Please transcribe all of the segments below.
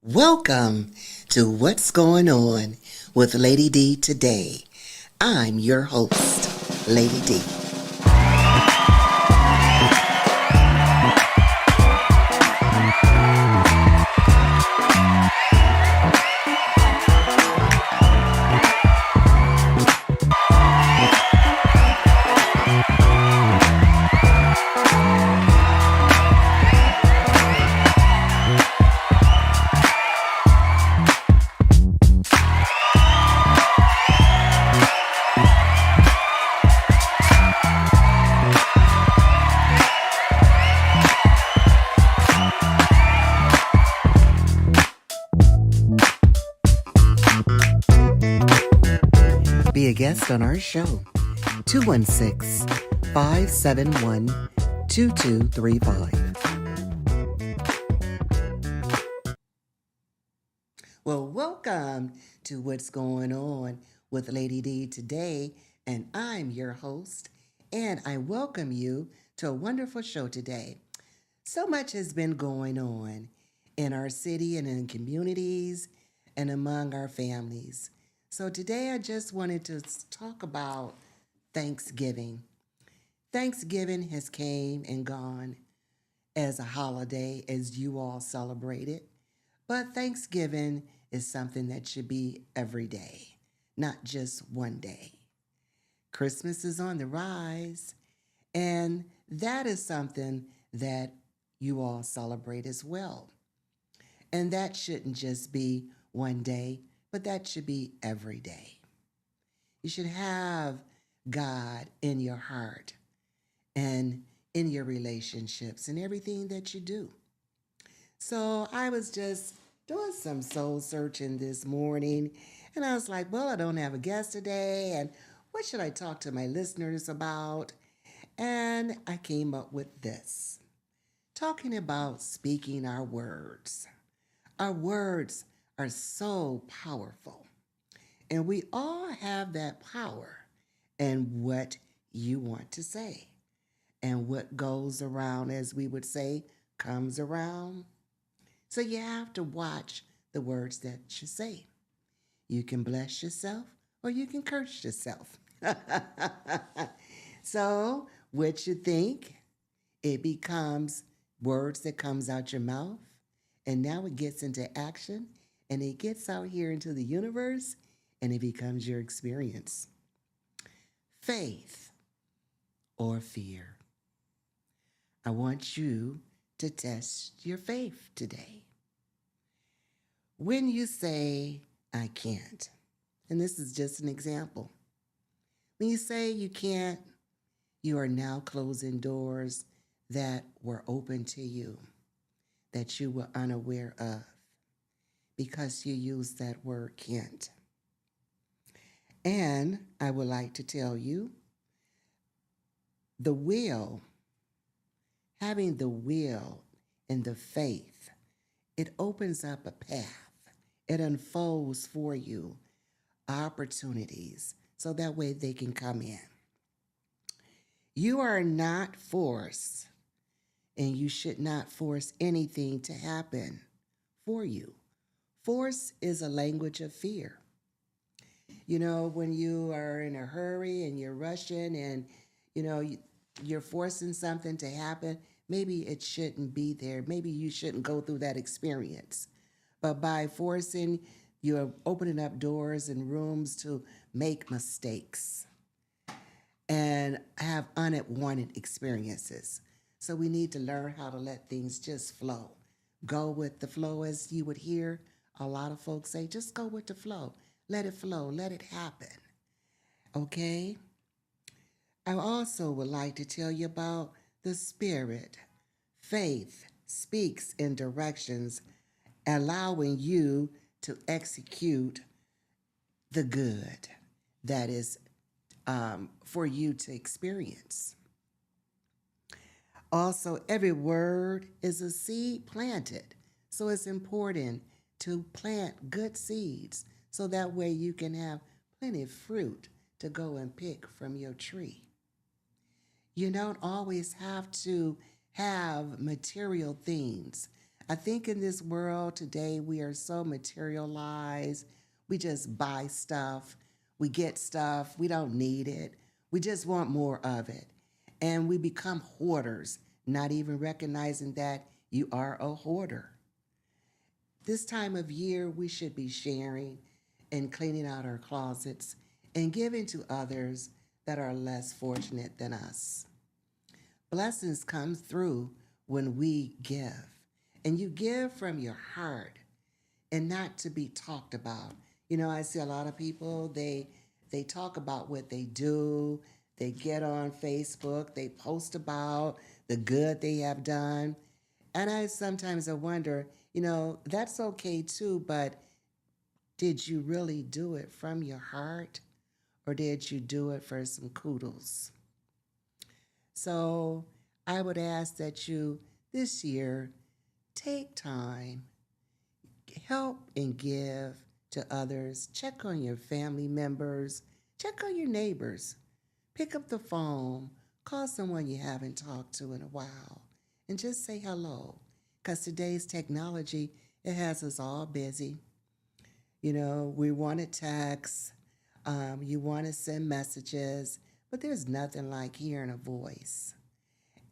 Welcome to What's Going On with Lady D today. I'm your host, Lady D. Be a guest on our show, 216-571-2235. Well, welcome to What's Going On with Lady D today, and I'm your host, and I welcome you to a wonderful show today. So much has been going on in our city and in communities and among our families. So today I just wanted to talk about Thanksgiving. Thanksgiving has came and gone as a holiday as you all celebrate it. But Thanksgiving is something that should be every day, not just one day. Christmas is on the rise, and that is something that you all celebrate as well. And that shouldn't just be one day, but that should be every day. You should have God in your heart and in your relationships and everything that you do. So I was just doing some soul searching this morning, and I was like, well, I don't have a guest today, and what should I talk to my listeners about? And I came up with this, talking about speaking our words. Our words are so powerful, and we all have that power and what you want to say. And what goes around, as we would say, comes around. So you have to watch the words that you say. You can bless yourself or you can curse yourself. So what you think, it becomes words that comes out your mouth, and now it gets into action, and it gets out here into the universe, and it becomes your experience. Faith or fear. I want you to test your faith today. When you say, I can't, and this is just an example, when you say you can't, you are now closing doors that were open to you, that you were unaware of, because you used that word can't. And I would like to tell you, the will, having the will and the faith, it opens up a path. It unfolds for you opportunities so that way they can come in. You are not forced, and you should not force anything to happen for you. Force is a language of fear. You know, when you are in a hurry and you're rushing and, you know, you're forcing something to happen, maybe it shouldn't be there. Maybe you shouldn't go through that experience. But by forcing, you're opening up doors and rooms to make mistakes and have unwanted experiences. So we need to learn how to let things just flow. Go with the flow, as you would hear a lot of folks say, just go with the flow. Let it flow, let it happen. Okay? I also would like to tell you about the Spirit. Faith speaks in directions, allowing you to execute the good that is for you to experience. Also, every word is a seed planted. So it's important to plant good seeds so that way you can have plenty of fruit to go and pick from your tree. You don't always have to have material things. I think in this world today, we are so materialized. We just buy stuff, we get stuff, we don't need it. We just want more of it. And we become hoarders, not even recognizing that you are a hoarder. This time of year, we should be sharing and cleaning out our closets and giving to others that are less fortunate than us. Blessings come through when we give. And you give from your heart and not to be talked about. You know, I see a lot of people, they talk about what they do, they get on Facebook, they post about the good they have done. And I sometimes I wonder, that's okay too, but did you really do it from your heart or did you do it for some kudos? So I would ask that you this year take time, help and give to others, check on your family members, check on your neighbors, pick up the phone, call someone you haven't talked to in a while, and just say hello. Because today's technology, it has us all busy. We want to text, you want to send messages, but there's nothing like hearing a voice.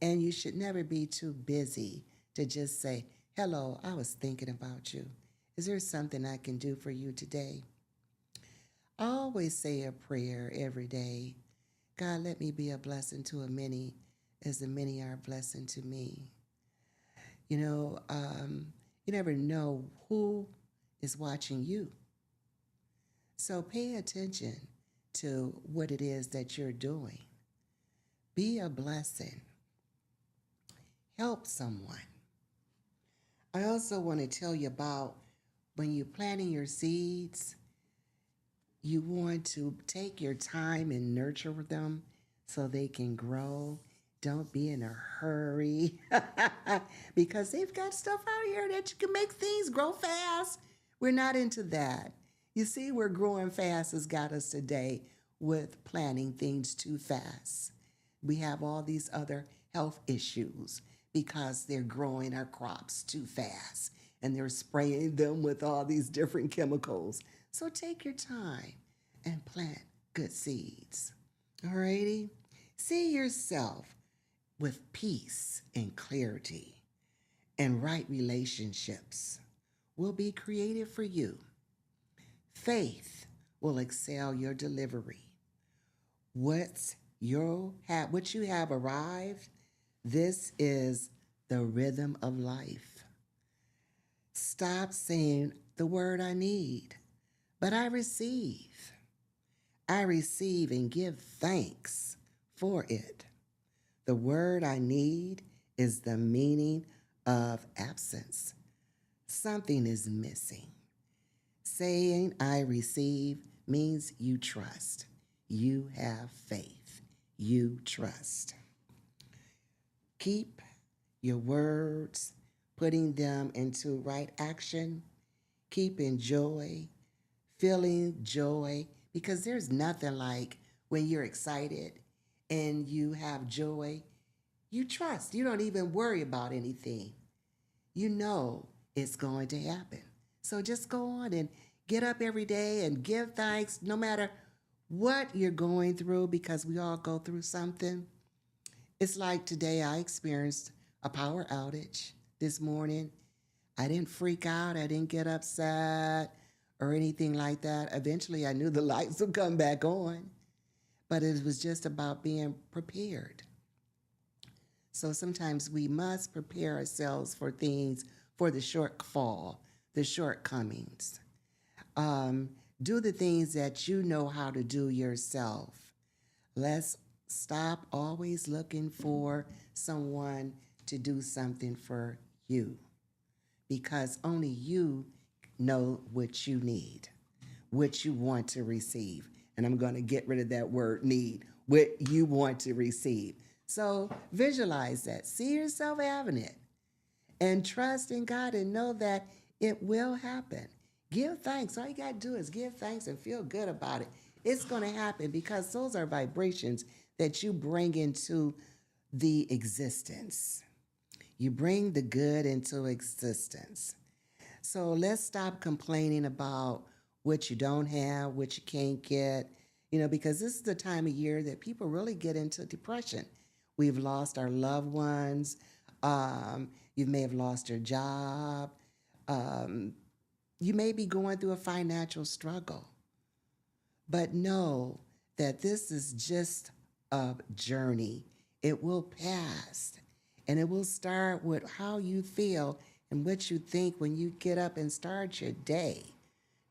And you should never be too busy to just say, hello, I was thinking about you. Is there something I can do for you today? I always say a prayer every day. God, let me be a blessing to a many as the many are a blessing to me. You know, um, you never know who is watching you. So pay attention to what it is that you're doing. Be a blessing. Help someone. I also want to tell you about when you're planting your seeds, you want to take your time and nurture them so they can grow. Don't be in a hurry because they've got stuff out here that you can make things grow fast. We're not into that. You see, where growing fast has got us today with planting things too fast. We have all these other health issues because they're growing our crops too fast and they're spraying them with all these different chemicals. So take your time and plant good seeds. Alrighty? See yourself with peace and clarity and right relationships will be created for you. Faith will excel your delivery. What you have arrived, this is the rhythm of life. Stop saying the word I need, but I receive. I receive and give thanks for it. The word I need is the meaning of absence. Something is missing. Saying I receive means you trust. You have faith. You trust. Keep your words, putting them into right action. Keeping joy, feeling joy, because there's nothing like when you're excited and you have joy, you trust. You don't even worry about anything. You know it's going to happen. So just go on and get up every day and give thanks no matter what you're going through because we all go through something. It's like today I experienced a power outage this morning. I didn't freak out, I didn't get upset or anything like that. Eventually I knew the lights would come back on, but it was just about being prepared. So sometimes we must prepare ourselves for things, for the shortfall, the shortcomings. Um, do the things that you know how to do yourself. Let's stop always looking for someone to do something for you because only you know what you need, what you want to receive. And I'm going to get rid of that word need, what you want to receive. So visualize that. See yourself having it and trust in God and know that it will happen. Give thanks. All you got to do is give thanks and feel good about it. It's going to happen because those are vibrations that you bring into the existence. You bring the good into existence. So let's stop complaining about what you don't have, what you can't get, because this is the time of year that people really get into depression. We've lost our loved ones. You may have lost your job. Um, you may be going through a financial struggle. But know that this is just a journey. It will pass. And it will start with how you feel and what you think when you get up and start your day.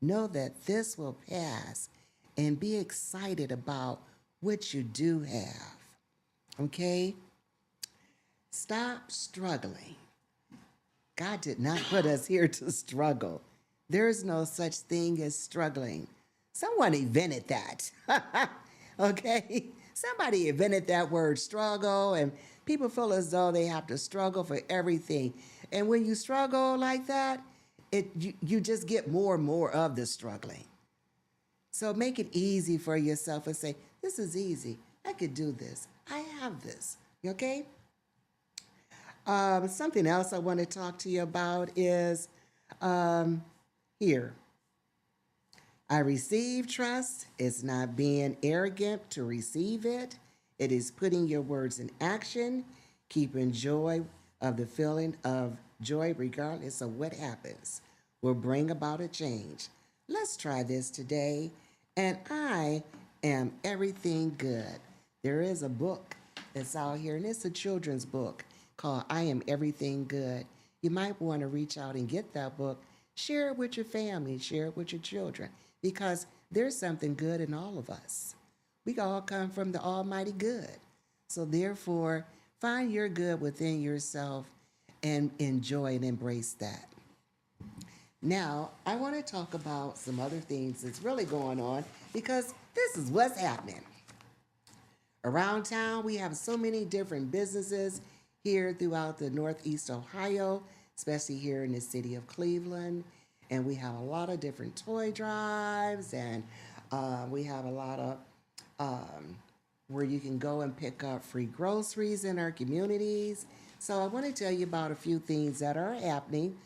Know that this will pass and be excited about what you do have. Okay? Stop struggling. God did not put us here to struggle. There is no such thing as struggling. Someone invented that. Okay? Somebody invented that word struggle, and people feel as though they have to struggle for everything. And when you struggle like that, you just get more and more of the struggling. So make it easy for yourself and say, this is easy. I could do this. I have this. Okay? Something else I want to talk to you about is here. I receive trust. It's not being arrogant to receive it. It is putting your words in action, keeping joy of the feeling of joy regardless of what happens will bring about a change. Let's try this today. And I am everything good. There is a book that's out here, and it's a children's book called I Am Everything Good. You might want to reach out and get that book. Share it with your family, share it with your children, because there's something good in all of us. We all come from the Almighty Good. So therefore, find your good within yourself and enjoy and embrace that. Now, I want to talk about some other things that's really going on because this is what's happening. Around town, we have so many different businesses here throughout the Northeast Ohio, especially here in the city of Cleveland. And we have a lot of different toy drives, and we have a lot of where you can go and pick up free groceries in our communities. So I want to tell you about a few things that are happening.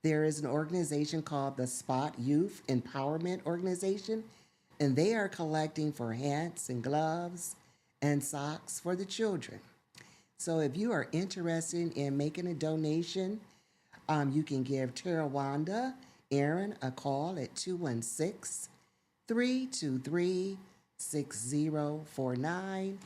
There is an organization called the Spot Youth Empowerment Organization, and they are collecting for hats and gloves and socks for the children. So if you are interested in making a donation, you can give Tarawanda Aaron a call at 216-323 6049.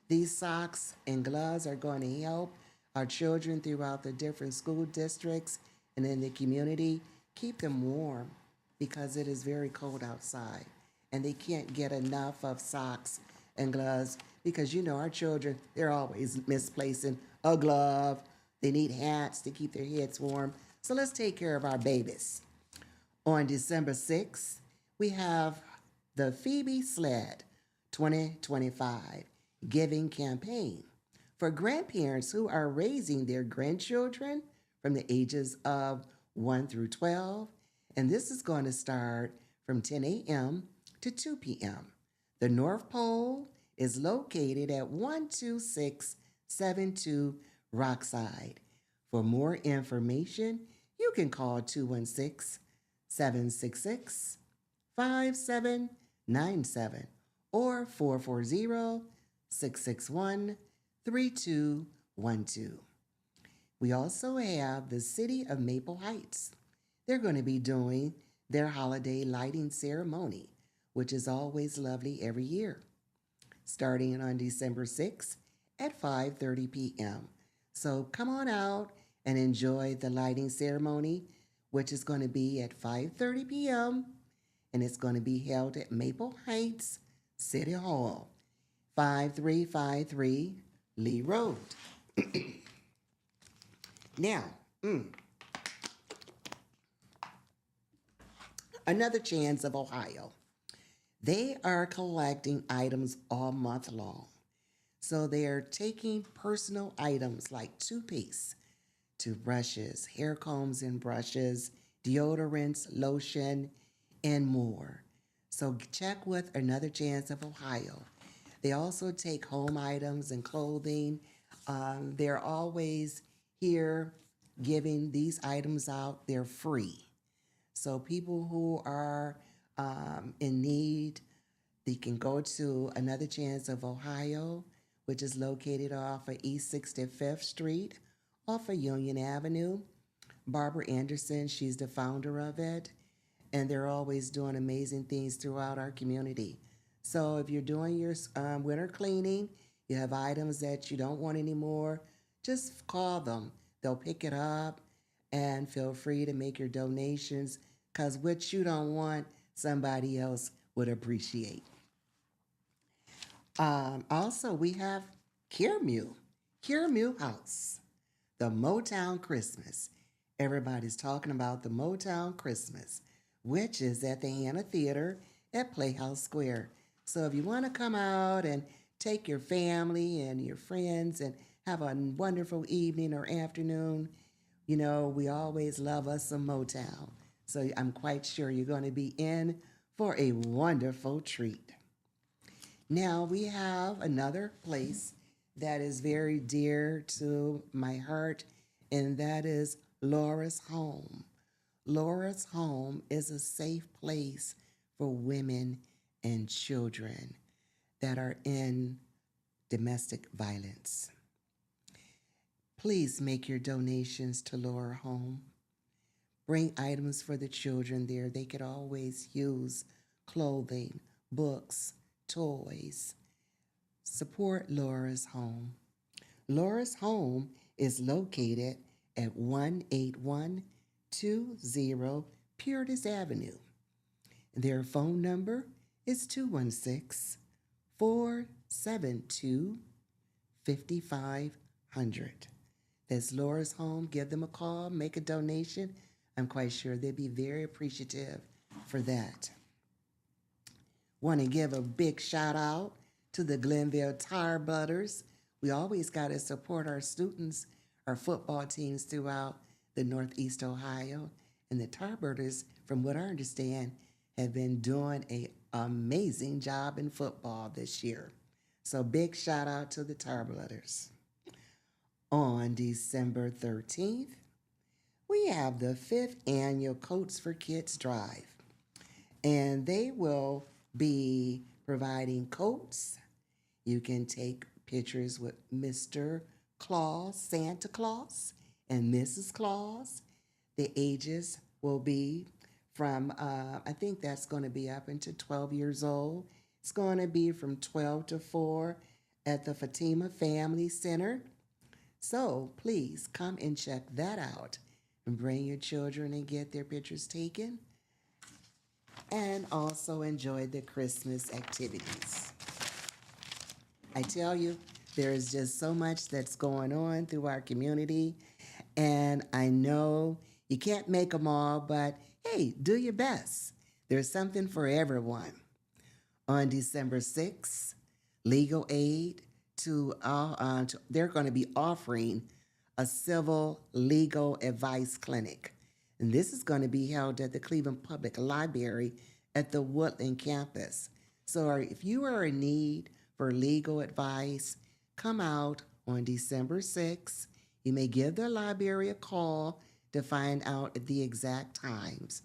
These socks and gloves are going to help our children throughout the different school districts and in the community keep them warm because it is very cold outside and they can't get enough of socks and gloves because our children, they're always misplacing a glove. They need hats to keep their heads warm. So let's take care of our babies. On December 6th, we have the Phoebe Sled 2025 Giving Campaign for grandparents who are raising their grandchildren from the ages of 1 through 12. And this is going to start from 10 a.m. to 2 p.m. The North Pole is located at 12672 Rockside. For more information, you can call 216-766-5797 or 440-661-3212. We also have the City of Maple Heights. They're going to be doing their holiday lighting ceremony, which is always lovely every year, starting on December 6th at 5:30 p.m. So come on out and enjoy the lighting ceremony, which is going to be at 5:30 p.m. and it's going to be held at Maple Heights City Hall, 5353 Lee Road. Now, Another Chance of Ohio. They are collecting items all month long. So they are taking personal items like toothpaste, toothbrushes, hair combs and brushes, deodorants, lotion, and more. So check with Another Chance of Ohio. They also take home items and clothing. They're always here giving these items out. They're free. So people who are in need, they can go to Another Chance of Ohio, which is located off of East 65th Street, off of Union Avenue. Barbara Anderson, she's the founder of it, and they're always doing amazing things throughout our community. So if you're doing your winter cleaning, you have items that you don't want anymore, just call them. They'll pick it up, and feel free to make your donations because what you don't want, somebody else would appreciate. Also, we have Kirmu, Kirmu House, the Motown Christmas. Everybody's talking about the Motown Christmas, which is at the Hannah Theater at Playhouse Square. So if you want to come out and take your family and your friends and have a wonderful evening or afternoon, we always love us some Motown. So I'm quite sure you're going to be in for a wonderful treat. Now we have another place that is very dear to my heart, and that is Laura's Home. Laura's Home is a safe place for women and children that are in domestic violence. Please make your donations to Laura Home. Bring items for the children there. They could always use clothing, books, toys. Support Laura's Home. Laura's Home is located at 18120 Purtis Avenue. Their phone number is 216 472 5500. That's Laura's Home. Give them a call, make a donation. I'm quite sure they'd be very appreciative for that. Want to give a big shout out to the Glenville Tar Butters. We always got to support our students, our football teams throughout the Northeast Ohio. And the Tar Butters, from what I understand, have been doing an amazing job in football this year. So big shout out to the Tar Butters. On December 13th, we have the 5th annual Coats for Kids Drive. And they will be providing coats. You can take pictures with Mr. Claus, Santa Claus, and Mrs. Claus. The ages will be from, I think that's going to be up into 12 years old. It's going to be from 12 to 4 at the Fatima Family Center. So please come and check that out and bring your children and get their pictures taken. And also enjoy the Christmas activities. I tell you, there is just so much that's going on through our community. And I know you can't make them all, but hey, do your best. There's something for everyone. On December 6th, Legal Aid they're going to be offering a civil legal advice clinic. And this is going to be held at the Cleveland Public Library at the Woodland campus. So if you are in need for legal advice, come out on December 6th. You may give the library a call to find out the exact times.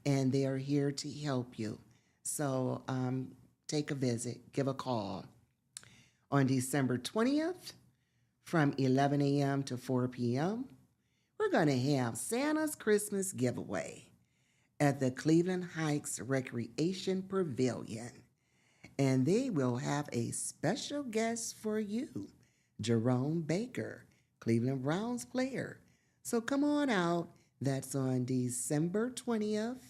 And they are here to help you. So take a visit, give a call. On December 20th, from 11 a.m. to 4 p.m., we're going to have Santa's Christmas giveaway at the Cleveland Heights Recreation Pavilion. And they will have a special guest for you, Jerome Baker, Cleveland Browns player. So come on out. That's on December 20th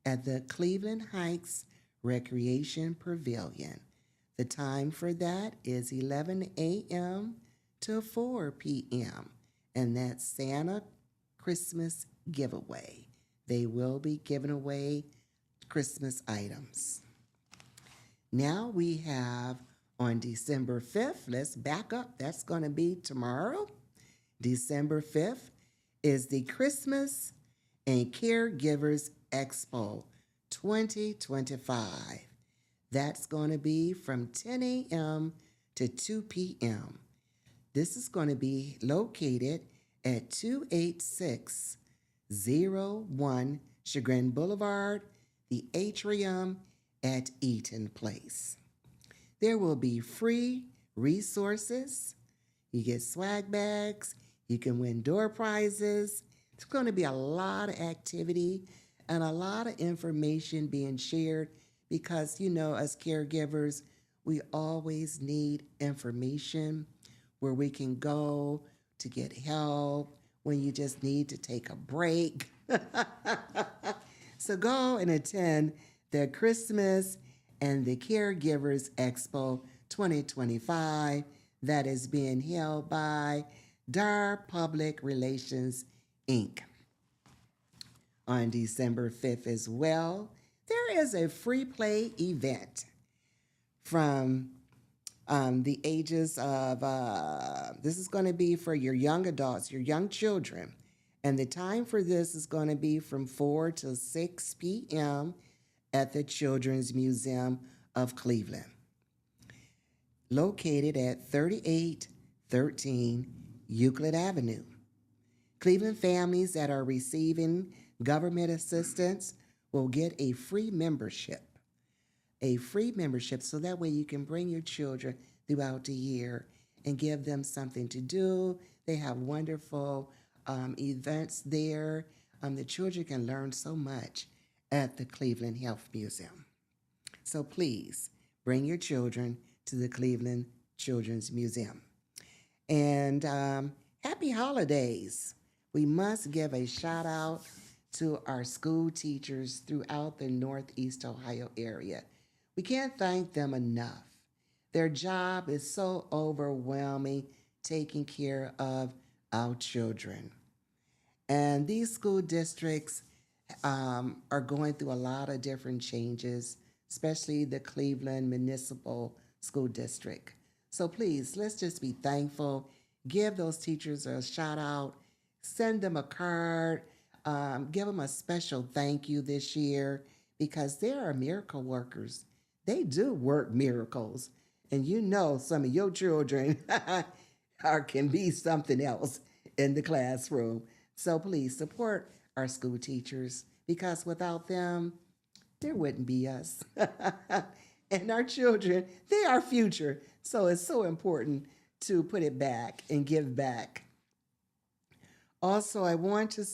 at the Cleveland Heights Recreation Pavilion. The time for that is 11 a.m. to 4 p.m. And that's Santa Christmas giveaway. They will be giving away Christmas items. Now we have on December 5th, let's back up. That's going to be tomorrow. December 5th is the Christmas and Caregivers Expo 2025. That's going to be from 10 a.m. to 2 p.m. This is going to be located at 28601 Chagrin Boulevard, the Atrium at Eaton Place. There will be free resources. You get swag bags. You can win door prizes. It's going to be a lot of activity and a lot of information being shared because, as caregivers, we always need information where we can go to get help when you just need to take a break. So go and attend the Christmas and the Caregivers Expo 2025 that is being held by DAR Public Relations, Inc. On December 5th as well, there is a free play event from the ages of, this is going to be for your young adults, your young children. And the time for this is going to be from 4 to 6 p.m. at the Children's Museum of Cleveland, located at 3813 Euclid Avenue. Cleveland families that are receiving government assistance will get a free membership. So that way you can bring your children throughout the year and give them something to do. They have wonderful events there. The children can learn so much at the Cleveland Health Museum. So please bring your children to the Cleveland Children's Museum. And happy holidays. We must give a shout out to our school teachers throughout the Northeast Ohio area. We can't thank them enough. Their job is so overwhelming taking care of our children. And these school districts are going through a lot of different changes, especially the Cleveland Municipal School District. So please, let's just be thankful. Give those teachers a shout out. Send them a card. Give them a special thank you this year because they are miracle workers. They do work miracles. And some of your children can be something else in the classroom. So please support our school teachers because without them, there wouldn't be us. And our children, they are future. So it's so important to put it back and give back. Also, I want to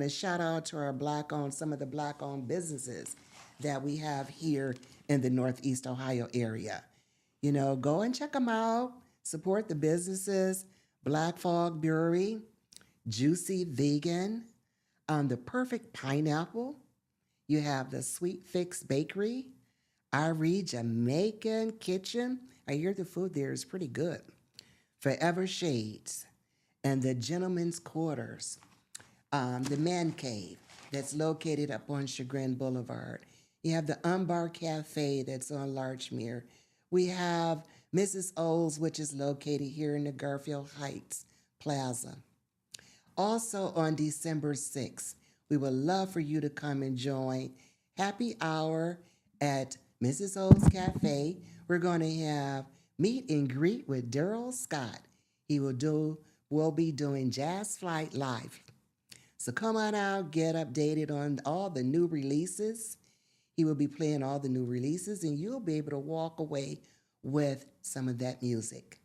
shout out to some of the Black-owned businesses that we have here in the Northeast Ohio area. Go and check them out. Support the businesses. Black Fog Brewery, Juicy Vegan, The Perfect Pineapple. You have the Sweet Fix Bakery, Irie Jamaican Kitchen. I hear the food there is pretty good. Forever Shades, and the Gentleman's Quarters, the Man Cave that's located up on Chagrin Boulevard. You have the Umbar Cafe that's on Larchmere. We have Mrs. O's, which is located here in the Garfield Heights Plaza. Also on December 6th, we would love for you to come and join Happy Hour at Mrs. O's Cafe. We're going to have meet and greet with Daryl Scott. He will be doing Jazz Flight Live. So come on out, get updated on all the new releases. He will be playing all the new releases, and you'll be able to walk away with some of that music.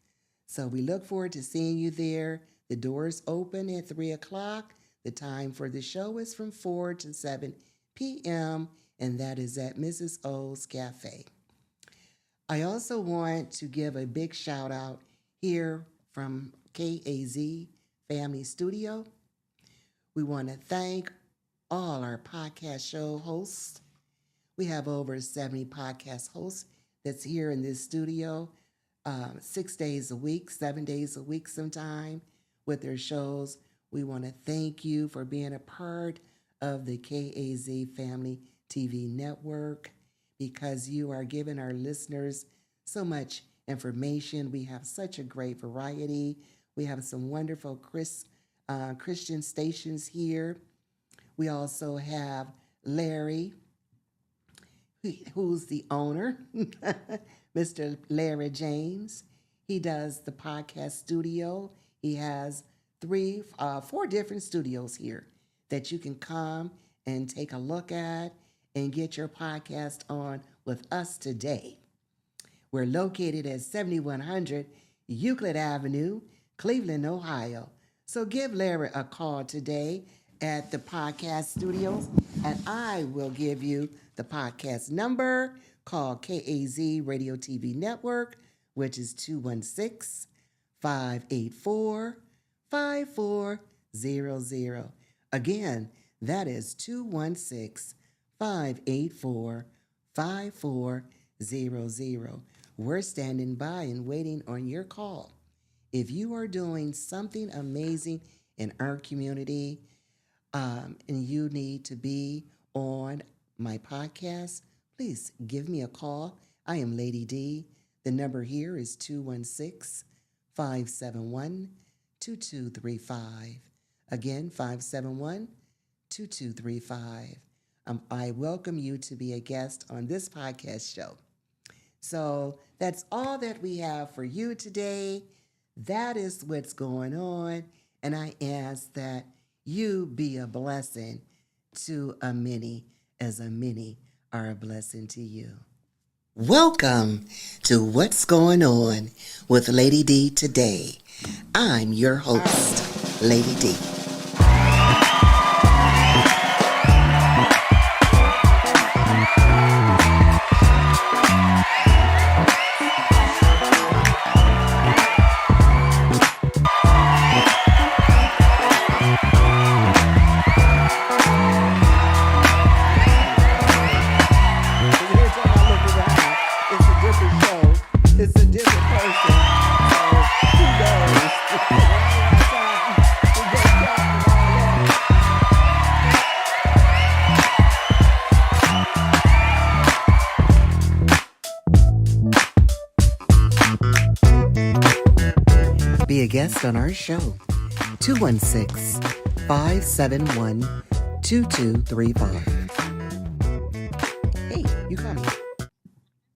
So we look forward to seeing you there. The doors open at 3 o'clock. The time for the show is from 4 to 7 p.m., and that is at Mrs. O's Cafe. I also want to give a big shout out here from KAZ Family Studio. We want to thank all our podcast show hosts. We have over 70 podcast hosts that's here in this studio 6 days a week, 7 days a week sometime with their shows. We want to thank you for being a part of the KAZ Family TV network because you are giving our listeners so much information. We have such a great variety. We have some wonderful Christian stations here. We also have Larry, who's the owner, Mr. Larry James. He does the podcast studio. He has four different studios here that you can come and take a look at and get your podcast on with us today. We're located at 7100 Euclid Avenue, Cleveland, Ohio. So give Larry a call today at the podcast studios, and I will give you the podcast number. Call KAZ Radio TV Network, which is 216-584-5400. Again, that is 216-584-5400. We're standing by and waiting on your call. If you are doing something amazing in our community, and you need to be on my podcast, please give me a call. I am Lady D. The number here is 216-571-2235. Again, 571-2235. I welcome you to be a guest on this podcast show. So that's all that we have for you today. That is what's going on. And I ask that you be a blessing to a many, as a many are a blessing to you. Welcome to What's Going On with Lady D today. I'm your host, Lady D. Be a guest on our show. 216-571-2235.